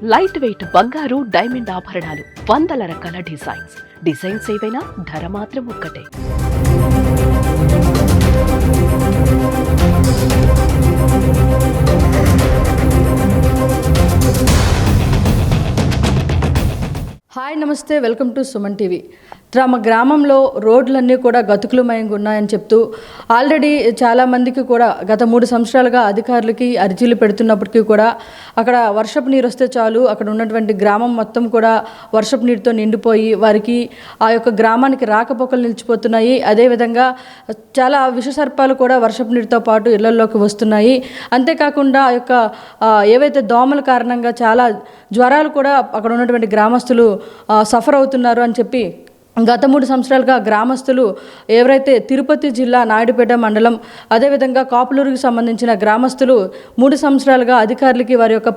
Light weight బంగారు diamond ఆభరణాలు, వందల రకాల డిజైన్స్ ఏవైనా ధర మాత్రం ఒక్కటే. హాయ్ నమస్తే, వెల్కమ్ టు సుమన్ టీవీ. తమ గ్రామంలో రోడ్లన్నీ కూడా గతుకులమయంగా ఉన్నాయని చెప్తూ ఆల్రెడీ చాలామందికి కూడా గత 3 సంవత్సరాలుగా అధికారులకి అర్జీలు పెడుతున్నప్పటికీ కూడా అక్కడ వర్షపు నీరు వస్తే చాలు అక్కడ ఉన్నటువంటి గ్రామం మొత్తం కూడా వర్షపు నీరుతో నిండిపోయి వారికి ఆ యొక్క గ్రామానికి రాకపోకలు నిలిచిపోతున్నాయి. అదేవిధంగా చాలా విషసర్పాలు కూడా వర్షపు నీరుతో పాటు ఇళ్లలోకి వస్తున్నాయి. అంతేకాకుండా ఆ యొక్క ఏవైతే దోమల కారణంగా చాలా జ్వరాలు కూడా అక్కడ ఉన్నటువంటి గ్రామస్తులు సఫర్ అవుతున్నారు అని చెప్పి గత 3 సంవత్సరాలుగా గ్రామస్తులు ఎవరైతే తిరుపతి జిల్లా నాయుడుపేట మండలం అదేవిధంగా కాపులూరుకి సంబంధించిన గ్రామస్తులు 3 సంవత్సరాలుగా అధికారులకి వారి యొక్క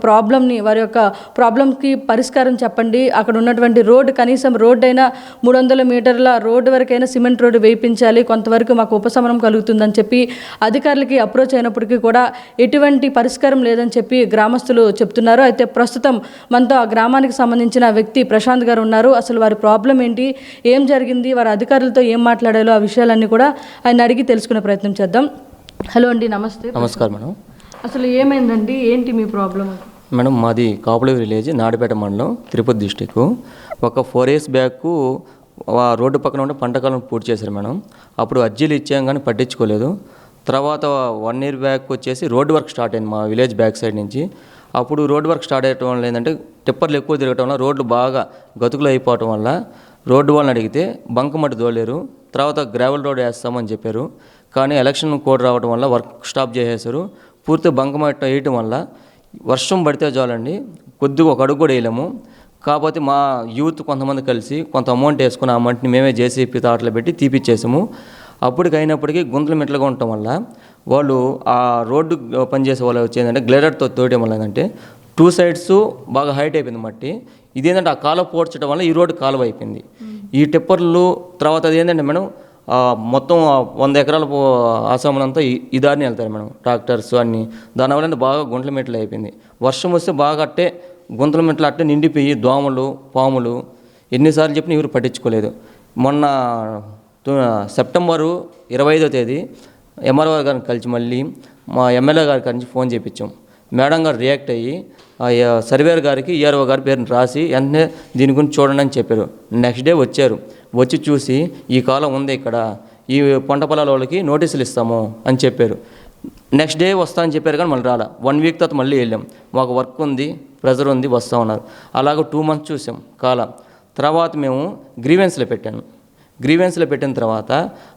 ప్రాబ్లంకి పరిష్కారం చెప్పండి, అక్కడ ఉన్నటువంటి రోడ్డు కనీసం రోడ్డు అయినా 300 మీటర్ల రోడ్డు వరకైనా సిమెంట్ రోడ్డు వేయించాలి, కొంతవరకు మాకు ఉపశమనం కలుగుతుందని చెప్పి అధికారులకి అప్రోచ్ అయినప్పటికీ కూడా ఎటువంటి పరిష్కారం లేదని చెప్పి గ్రామస్తులు చెప్తున్నారు. అయితే ప్రస్తుతం మనతో ఆ గ్రామానికి సంబంధించిన వ్యక్తి ప్రశాంత్ గారు ఉన్నారు. అసలు వారి ప్రాబ్లం ఏంటి, ఏం జరిగింది, వారి అధికారులతో ఏం మాట్లాడాలో ఆ విషయాలన్నీ కూడా ఆయన అడిగి తెలుసుకునే ప్రయత్నం చేద్దాం. హలో అండి, నమస్తే. నమస్కారం మేడం. అసలు ఏమైందండి, ఏంటి మీ ప్రాబ్లం? మేడం మాది కాపులూరు విలేజ్, నాయుడుపేట మండలం, తిరుపతి డిస్టిక్. ఒక 4 years బ్యాక్ రోడ్డు పక్కన ఉండే పంట కాలం పూర్తి చేశారు మేడం. అప్పుడు అర్జీలు ఇచ్చాం కానీ పట్టించుకోలేదు. తర్వాత 1 year బ్యాక్ వచ్చేసి రోడ్డు వర్క్ స్టార్ట్ అయింది మా విలేజ్ బ్యాక్ సైడ్ నుంచి. అప్పుడు రోడ్డు వర్క్ స్టార్ట్ అయ్యటం వల్ల ఏంటంటే టిప్పర్లు ఎక్కువ తిరగటం వల్ల రోడ్లు బాగా గతుకులు అయిపోవటం వల్ల రోడ్డు వాళ్ళని అడిగితే బంకమట్టి దోలేరు, తర్వాత గ్రావెల్ రోడ్ వేస్తామని చెప్పారు. కానీ ఎలక్షన్ కోడ్ రావడం వల్ల వర్క్ స్టాప్ చేసేసారు. పూర్తి బంకమట్టి వేయటం వల్ల వర్షం పడితే చాలండి, కొద్దిగా ఒక అడుగు కూడా వేయలేము. కాకపోతే మా యూత్ కొంతమంది కలిసి కొంత అమౌంట్ వేసుకుని ఆ అమౌంట్ని మేమే జేసీపీ తాటలో పెట్టి తీపిచ్చేసాము. అప్పటికైనప్పటికీ గుంతలు మెట్లుగా ఉండటం వల్ల వాళ్ళు ఆ రోడ్డు పనిచేసే వాళ్ళు వచ్చేదంటే గ్లేడర్తో తోయడం వల్ల ఏంటంటే 2 sides బాగా హైట్ అయిపోయింది మట్టి. ఇదేంటంటే ఆ కాలువ పోడ్చడం వల్ల ఈ రోడ్డు కాలువ అయిపోయింది. ఈ టిప్పర్లు తర్వాత అది ఏంటంటే మేడం మొత్తం 100 ఎకరాల ఆసాములంతా ఈ దారిని వెళ్తారు మేడం, ట్రాక్టర్స్ అన్నీ. దానివల్ల బాగా గుంటల మెట్లు అయిపోయింది. వర్షం వస్తే బాగా అట్టే గుంతల మెట్లు అట్టే నిండిపోయి దోమలు పాములు ఎన్నిసార్లు చెప్పినా ఎవరు పట్టించుకోలేదు. మొన్న September 25వ తేదీ ఎంఆర్ఓ గారిని కలిసి మళ్ళీ మా ఎమ్మెల్యే గారి నుంచి ఫోన్ చేయించాం. మేడం గారు రియాక్ట్ అయ్యి సర్వేర్ గారికి ఈఆర్ఓ గారి పేరుని రాసి వెంటనే దీని గురించి చూడండి అని చెప్పారు. నెక్స్ట్ డే వచ్చారు, వచ్చి చూసి ఈ కాలం ఉంది ఇక్కడ, ఈ పంట పొలాల వాళ్ళకి నోటీసులు ఇస్తాము అని చెప్పారు. నెక్స్ట్ డే వస్తామని చెప్పారు కానీ మళ్ళీ రాలా. 1 week తర్వాత మళ్ళీ వెళ్ళాం, మాకు వర్క్ ఉంది, ప్రెజర్ ఉంది, వస్తూ ఉన్నారు. అలాగ 2 months చూసాం కాలం. తర్వాత మేము గ్రీవెన్స్లో పెట్టిన తర్వాత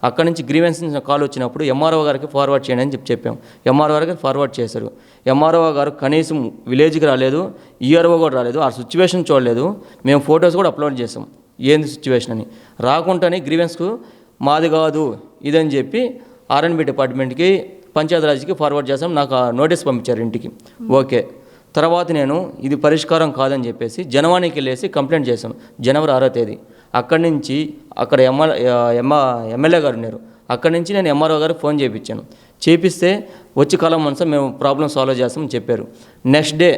అక్కడి నుంచి గ్రీవెన్స్ కాల్ వచ్చినప్పుడు ఎంఆర్ఓ గారికి ఫార్వర్డ్ చేయండి అని చెప్పాం. ఎంఆర్ఓ గారికి ఫార్వర్డ్ చేశారు. ఎంఆర్ఓ గారు కనీసం విలేజ్కి రాలేదు, ఈఆర్ఓ కూడా రాలేదు, ఆ సిచ్యువేషన్ చూడలేదు. మేము ఫొటోస్ కూడా అప్లోడ్ చేసాం ఏంది సిచ్యువేషన్ అని. రాకుండానే గ్రీవెన్స్కు మాది కాదు ఇదని చెప్పి R&B డిపార్ట్మెంట్కి పంచాయతీరాజ్కి ఫార్వర్డ్ చేసాం. నాకు నోటీస్ పంపించారు ఇంటికి. ఓకే, తర్వాత నేను ఇది పరిష్కారం కాదని చెప్పేసి జనవాణికి వెళ్ళేసి కంప్లైంట్ చేశాను January 6వ తేదీ. అక్కడి నుంచి అక్కడ ఎమ్మెల్యే గారు ఉన్నారు, అక్కడి నుంచి నేను ఎంఆర్ఓ గారికి ఫోన్ చేపిస్తే వచ్చి కాలం మనసు మేము ప్రాబ్లం సాల్వ్ చేస్తామని చెప్పారు. నెక్స్ట్ డే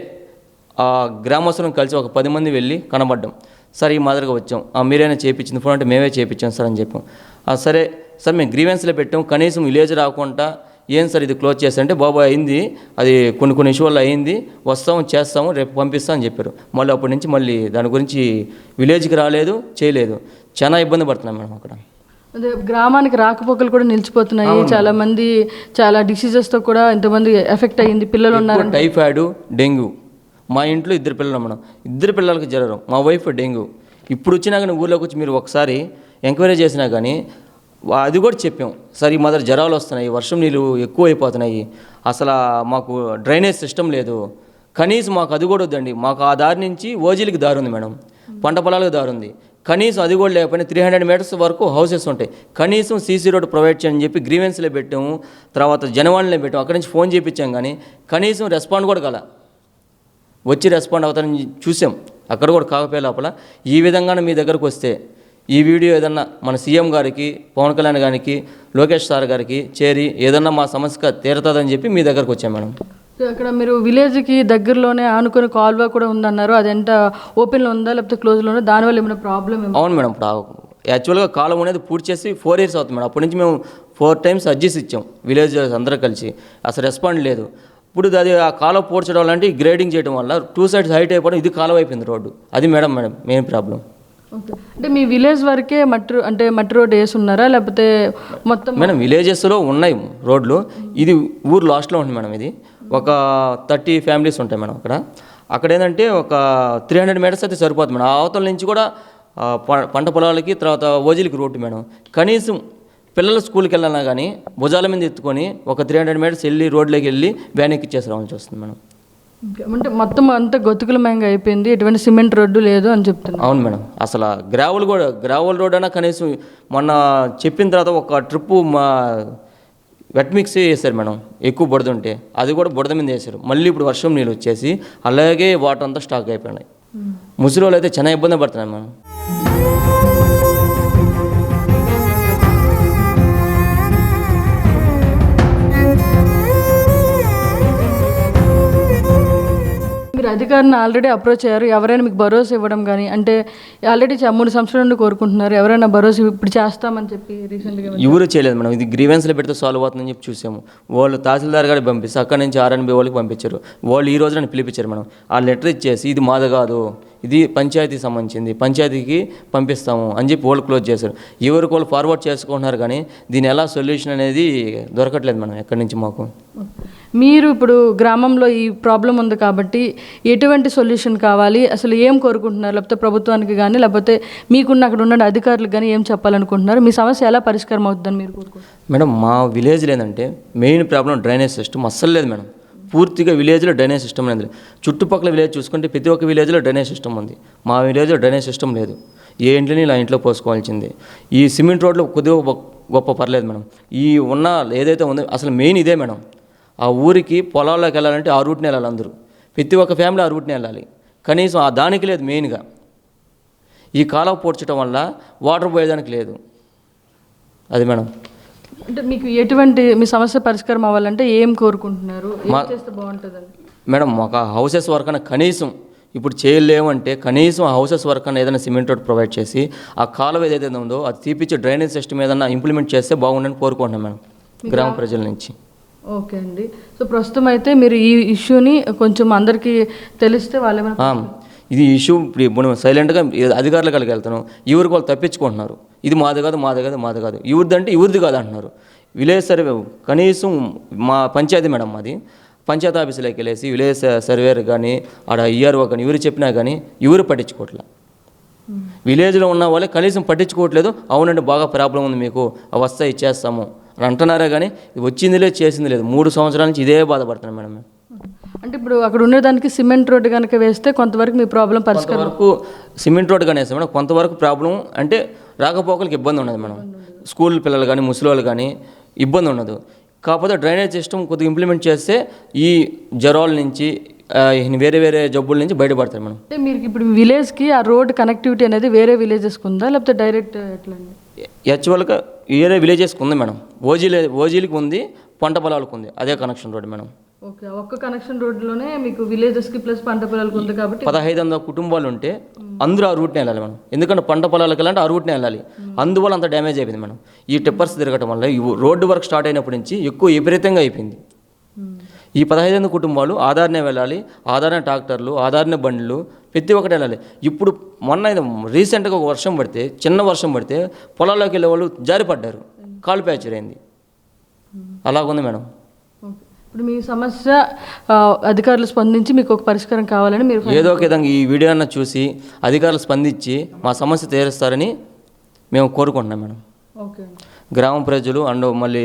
ఆ గ్రామస్తులను కలిసి ఒక 10 మంది వెళ్ళి కనబడ్డాం. సార్ ఈ మాదిరిగా వచ్చాం, మీరైనా చేయించింది ఫోన్ అంటే మేమే చేయించాం సార్ అని చెప్పాం. సరే సార్ మేము గ్రీవెన్స్లో పెట్టాం, కనీసం విలేజ్ రాకుండా ఏం సార్ ఇది క్లోజ్ చేస్తారంటే బాబు అయింది, అది కొన్ని ఇష్యూ వల్ల అయింది, వస్తాము చేస్తాము రేపు పంపిస్తాం అని చెప్పారు. మళ్ళీ అప్పటి నుంచి మళ్ళీ దాని గురించి విలేజ్కి రాలేదు, చేయలేదు. చాలా ఇబ్బంది పడుతున్నాం మేడం. అక్కడ అదే గ్రామానికి రాకపోకలు కూడా నిలిచిపోతున్నాయి. చాలా మంది చాలా డిసీజెస్తో కూడా ఎంతమంది ఎఫెక్ట్ అయ్యింది, పిల్లలు ఉన్నారు. Typhoid, dengue. మా ఇంట్లో 2 పిల్లలు మేడం, 2 పిల్లలకి జ్వరం, మా వైఫ్ డెంగ్యూ. ఇప్పుడు వచ్చినా కానీ ఊళ్ళోకి వచ్చి మీరు ఒకసారి ఎంక్వైరీ చేసినా కానీ అది కూడా చెప్పాం, సార్ ఈ మాదిరి జ్వరాలు వస్తున్నాయి, వర్షం నీళ్ళు ఎక్కువ అయిపోతున్నాయి, అసలు మాకు డ్రైనేజ్ సిస్టమ్ లేదు, కనీసం మాకు అది కూడా వద్దండి, మాకు ఆ దారి నుంచి ఓజీలకి దారి ఉంది మేడం, పంట పొలాలకు దారి ఉంది, కనీసం అది కూడా లేకపోయినా 300 meters వరకు హౌసెస్ ఉంటాయి, కనీసం సీసీ రోడ్ ప్రొవైడ్ చేయని చెప్పి గ్రీవెన్స్లో పెట్టాము. తర్వాత జనవాణిలో పెట్టాము, అక్కడి నుంచి ఫోన్ చేయించాం కానీ కనీసం రెస్పాండ్ కూడా కాల. వచ్చి రెస్పాండ్ అవుతారని చూసాం, అక్కడ కూడా కాకపోయే లోపల ఈ విధంగానే మీ దగ్గరకు వస్తే ఈ వీడియో ఏదన్నా మన సీఎం గారికి, పవన్ కళ్యాణ్ గారికి, లోకేష్ సార్ గారికి చేరి ఏదన్నా మా సమస్య తీరుతుందని చెప్పి మీ దగ్గరకు వచ్చాం మేడం. సో అక్కడ మీరు విలేజ్కి దగ్గరలోనే ఆనుకుని కాల్వ కూడా ఉందన్నారు, అది ఎంత ఓపెన్లో ఉందా లేకపోతే క్లోజ్లో ఉందా, దానివల్ల ఏమైనా ప్రాబ్లమ్? అవును మేడం, ఇప్పుడు యాక్చువల్గా కాలం అనేది పూర్తి చేసి 4 years అవుతుంది మేడం. అప్పటి నుంచి మేము 4 times అర్జీస్ ఇచ్చాం విలేజ్ అందరూ కలిసి, అసలు రెస్పాండ్ లేదు. ఇప్పుడు అది ఆ కాలువ పూడ్చడం వల్ల గ్రేడింగ్ చేయడం వల్ల 2 sides హైట్ అయిపోవడం, ఇది కాలువ అయిపోయింది రోడ్డు. అది మేడం మెయిన్ ప్రాబ్లం. ఓకే, అంటే మీ విలేజ్ వరకే మట్టి రోడ్ వేసి ఉన్నారా లేకపోతే మొత్తం? మేడం విలేజెస్లో ఉన్నాయి రోడ్లు, ఇది ఊరు లాస్ట్లో ఉంటుంది మేడం. ఇది ఒక 30 families ఉంటాయి మేడం. అక్కడ ఏంటంటే ఒక 300 meters అయితే సరిపోతుంది మేడం. ఆ అవతల నుంచి కూడా పంట పొలాలకి తర్వాత ఓజీలకి రోడ్డు మేడం. కనీసం పిల్లలు స్కూల్కి వెళ్ళాలన్నా కానీ భుజాల మీద ఎత్తుకొని ఒక 300 meters వెళ్ళి రోడ్లోకి వెళ్ళి వ్యాన్ ఎక్కిచ్చేసి రావాల్సి వస్తుంది మేడం. అంటే మొత్తం అంతా గొతుకులమయంగా అయిపోయింది, ఎటువంటి సిమెంట్ రోడ్డు లేదు అని చెప్తున్నారు. అవును మేడం, అసలు గ్రావెల్ రోడ్ అయినా కనీసం మొన్న చెప్పిన తర్వాత ఒక ట్రిప్పు మా వెట్ మిక్స్ వేసారు మేడం, ఎక్కువ బురద ఉంటే అది కూడా బురద మీద వేసారు. మళ్ళీ ఇప్పుడు వర్షం నీళ్ళు వచ్చేసి అలాగే వాటర్ అంతా స్టాక్ అయిపోయినాయి. ముసలి వాళ్ళు అయితే చాలా ఇబ్బంది పడుతున్నాయి మేడం. మీరు అధికారిని ఆల్రెడీ అప్రోచ్ అయ్యారు, ఎవరైనా మీకు భరోసా ఇవ్వడం కానీ, అంటే ఆల్రెడీ 3 సంవత్సరాల నుండి కోరుకుంటున్నారు, ఎవరైనా భరోసా ఇప్పుడు చేస్తామని చెప్పి రీసెంట్గా? ఎవరు చేయలేదు మేడం. ఇది గ్రీవెన్స్లో పెడితే సాల్వ్ అవుతుందని చెప్పి చూసాము. వాళ్ళు తహసీల్దార్ గారికి పంపిస్తే అక్కడి నుంచి RNB వాళ్ళకి పంపించారు. వాళ్ళు ఈ రోజు నన్ను పిలిపించారు మేడం. ఆ లెటర్ ఇచ్చేసి ఇది మాది కాదు, ఇది పంచాయతీకి సంబంధించింది, పంచాయతీకి పంపిస్తాము అని చెప్పి వాళ్ళు క్లోజ్ చేశారు. ఎవరికి వాళ్ళు ఫార్వర్డ్ చేసుకుంటున్నారు కానీ దీని ఎలా సొల్యూషన్ అనేది దొరకట్లేదు మేడం ఎక్కడి నుంచి మాకు. మీరు ఇప్పుడు గ్రామంలో ఈ ప్రాబ్లం ఉంది కాబట్టి ఎటువంటి సొల్యూషన్ కావాలి, అసలు ఏం కోరుకుంటున్నారు, లేకపోతే ప్రభుత్వానికి కానీ లేకపోతే మీకున్న అక్కడ ఉన్న అధికారులకు కానీ ఏం చెప్పాలనుకుంటున్నారు, మీ సమస్య ఎలా పరిష్కారం అవుతుందని మీరు కోరుకుంటున్నారు? మేడం మా విలేజ్లో ఏంటంటే మెయిన్ ప్రాబ్లం డ్రైనేజ్ సిస్టమ్ అస్సలు లేదు మేడం. పూర్తిగా విలేజ్లో డ్రైనేజ్ సిస్టమ్ అనేది. చుట్టుపక్కల విలేజ్ చూసుకుంటే ప్రతి ఒక్క విలేజ్లో డ్రైనేజ్ సిస్టమ్ ఉంది. మా విలేజ్లో డ్రైనేజ్ సిస్టమ్ లేదు. ఏ ఇంట్లోని ఇలా ఇంట్లో పోసుకోవాల్సిందే. ఈ సిమెంట్ రోడ్లు కొద్దిగా గొప్ప పర్లేదు మేడం. ఈ ఉన్న ఏదైతే ఉందో అసలు మెయిన్ ఇదే మేడం. ఆ ఊరికి పొలాల్లోకి వెళ్ళాలంటే ఆ రూట్ని వెళ్ళాలి అందరూ, ప్రతి ఒక్క ఫ్యామిలీ ఆ రూట్ని వెళ్ళాలి. కనీసం ఆ దానికి లేదు మెయిన్గా. ఈ కాలువ పూడ్చడం వల్ల వాటర్ పోయేదానికి లేదు. అది మేడం. అంటే మీకు ఎటువంటి మీ సమస్య పరిష్కారం అవ్వాలంటే ఏం కోరుకుంటున్నారు, ఏం చేస్తే బాగుంటుందని? మేడం ఒక హౌసెస్ వర్క్ అన్న కనీసం ఇప్పుడు చేయలేమంటే కనీసం హౌసెస్ వర్క్ అన్న ఏదైనా సిమెంట్ రోడ్ ప్రొవైడ్ చేసి ఆ కాలువ ఏదైతే ఉందో అది తీపిచ్చి డ్రైనేజ్ సిస్టమ్ ఏదైనా ఇంప్లిమెంట్ చేస్తే బాగుండని కోరుకుంటున్నాం మేడం గ్రామ ప్రజల నుంచి. ఓకే అండి. సో ప్రస్తుతం అయితే మీరు ఈ ఇష్యూని కొంచెం అందరికీ తెలిస్తే వాళ్ళేమైనా ఇది ఇష్యూ ఇప్పుడు సైలెంట్గా అధికారుల కలిగి వెళ్తాను, ఎవరికి వాళ్ళు తప్పించుకుంటున్నారు. ఇది మాది కాదు ఎవరిది అంటే ఎవరిది కాదు అంటున్నారు. విలేజ్ సర్వే కనీసం మా పంచాయతీ మేడం మాది, పంచాయతీ ఆఫీసులోకి వెళ్ళేసి విలేజ్ సర్వేర్ కానీ ఆడ ERO కానీ ఎవరు చెప్పినా కానీ ఎవరు పట్టించుకోవట్లే. విలేజ్లో ఉన్న వాళ్ళే కనీసం పట్టించుకోవట్లేదు. అవునండి బాగా ప్రాబ్లం ఉంది మీకు, వస్తాయి ఇచ్చేస్తాము అని అంటున్నారా కానీ వచ్చింది లేదు చేసింది లేదు. 3 సంవత్సరాల నుంచి ఇదే బాధపడుతున్నాను మేడం. అంటే ఇప్పుడు అక్కడ ఉండేదానికి సిమెంట్ రోడ్డు కనుక వేస్తే కొంతవరకు మీ ప్రాబ్లం పరిష్కారం. వరకు సిమెంట్ రోడ్డు కానీ వేస్తాం మేడం, కొంతవరకు ప్రాబ్లం అంటే రాకపోకలకి ఇబ్బంది ఉండదు మేడం. స్కూల్ పిల్లలు కానీ ముసలి వాళ్ళు కానీ ఇబ్బంది ఉండదు. కాకపోతే డ్రైనేజ్ సిస్టమ్ కొద్దిగా ఇంప్లిమెంట్ చేస్తే ఈ జ్వరాల నుంచి వేరే వేరే జబ్బుల నుంచి బయటపడతారు మేడం. అంటే మీరు ఇప్పుడు విలేజ్కి ఆ రోడ్ కనెక్టివిటీ అనేది వేరే విలేజెస్కి ఉందా లేకపోతే డైరెక్ట్ ఎట్లా? యాక్చువల్గా వేరే విలేజెస్కి ఉంది మేడం. ఓజీలకి ఉంది, పంట పొలాలకు ఉంది, అదే కనెక్షన్ రోడ్ మేడం. ఓకే, ఒక్క కనెక్షన్ రోడ్లోనే మీకు విలేజెస్కి ప్లస్ పంట పొలాలకు ఉంది కాబట్టి 1500 కుటుంబాలు ఉంటే అందరూ ఆ రూట్ని వెళ్ళాలి మేడం. ఎందుకంటే పంట పొలాలకు వెళ్ళాలంటే ఆ రూట్ని వెళ్ళాలి. అందువల్ల అంత డ్యామేజ్ అయిపోయింది మేడం. ఈ టిప్పర్స్ తిరగటం వల్ల ఈ రోడ్డు వర్క్ స్టార్ట్ అయినప్పటి నుంచి ఎక్కువ విపరీతంగా అయిపోయింది. ఈ 1500 కుటుంబాలు ఆధారనే వెళ్ళాలి, ఆధారణ ట్రాక్టర్లు, ఆధారణ బండ్లు ప్రతి ఒక్కటి వెళ్ళాలి. ఇప్పుడు మొన్న రీసెంట్గా ఒక వర్షం పడితే, చిన్న వర్షం పడితే పొలాల్లోకి వెళ్ళే వాళ్ళు జారిపడ్డారు, కాలు ప్యాచర్ అయింది. అలాగుంది మేడం. ఇప్పుడు మీ సమస్య అధికారులు స్పందించి మీకు ఒక పరిష్కారం కావాలని మీరు ఏదో ఒక విధంగా ఈ వీడియో అన్న చూసి అధికారులు స్పందించి మా సమస్య తీరుస్తారని మేము కోరుకుంటున్నాం మేడం. ఓకే, గ్రామ ప్రజలు అండ్ మళ్ళీ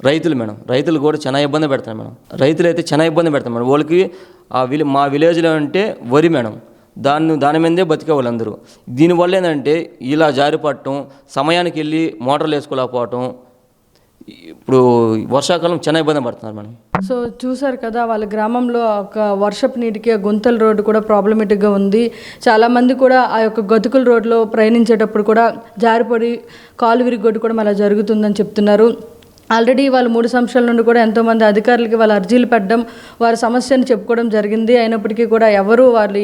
రైతులు మేడం, రైతులు కూడా చాలా ఇబ్బంది పెడతారు మేడం. రైతులు అయితే చాలా ఇబ్బంది పెడతారు మేడం. వాళ్ళకి మా విలేజ్లో అంటే వరి మేడం, దాని మీదే బతికే వాళ్ళందరూ. దీనివల్ల ఏంటంటే ఇలా జారిపడటం, సమయానికి వెళ్ళి మోటార్లు వేసుకోలేకపోవటం, ఇప్పుడు వర్షాకాలం చాలా ఇబ్బంది పడుతున్నారు మేడం. సో చూసారు కదా, వాళ్ళ గ్రామంలో ఒక వర్షపు నీటికి గుంతల రోడ్డు కూడా ప్రాబ్లమేటిక్గా ఉంది. చాలామంది కూడా ఆ యొక్క గతుకుల రోడ్లో ప్రయాణించేటప్పుడు కూడా జారిపడి కాలు విరిగొట్టు కూడా అలా జరుగుతుందని చెప్తున్నారు. ఆల్రెడీ వాళ్ళు 3 సంవత్సరాల నుండి కూడా ఎంతోమంది అధికారులకి వాళ్ళ అర్జీలు పెట్టడం, వారి సమస్యను చెప్పుకోవడం జరిగింది. అయినప్పటికీ కూడా ఎవరు వాళ్ళ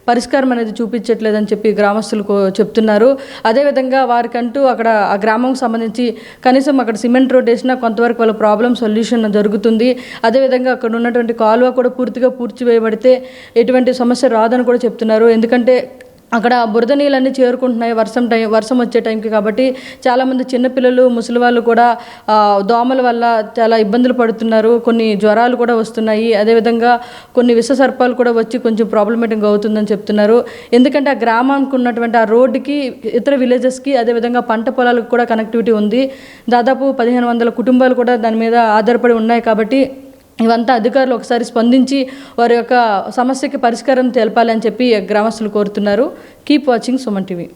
పరిష్కారం అనేది చూపించట్లేదని చెప్పి గ్రామస్తులు చెప్తున్నారు. అదేవిధంగా వారికంటూ అక్కడ ఆ గ్రామంకి సంబంధించి కనీసం అక్కడ సిమెంట్ రోడ్ వేసినా కొంతవరకు వాళ్ళ ప్రాబ్లం సొల్యూషన్ జరుగుతుంది. అదేవిధంగా అక్కడ ఉన్నటువంటి కాలువ కూడా పూర్తిగా పూడ్చివేయబడితే ఎటువంటి సమస్య రాదని కూడా చెప్తున్నారు. ఎందుకంటే అక్కడ బురద నీళ్ళన్నీ చేరుకుంటున్నాయి వర్షం వచ్చే టైంకి. కాబట్టి చాలామంది చిన్నపిల్లలు, ముసలి వాళ్ళు కూడా దోమల వల్ల చాలా ఇబ్బందులు పడుతున్నారు. కొన్ని జ్వరాలు కూడా వస్తున్నాయి. అదేవిధంగా కొన్ని విష సర్పాలు కూడా వచ్చి కొంచెం ప్రాబ్లమేటిక్ అవుతుందని చెప్తున్నారు. ఎందుకంటే ఆ గ్రామానికి ఉన్నటువంటి ఆ రోడ్డుకి ఇతర విలేజెస్కి, అదేవిధంగా పంట పొలాలకు కూడా కనెక్టివిటీ ఉంది. దాదాపు 1500 కుటుంబాలు కూడా దాని మీద ఆధారపడి ఉన్నాయి. కాబట్టి ఇవంతా అధికారులు ఒకసారి స్పందించి వారి యొక్క సమస్యకి పరిష్కారం తెలపాలని చెప్పి గ్రామస్తులు కోరుతున్నారు. Keep watching Suman TV.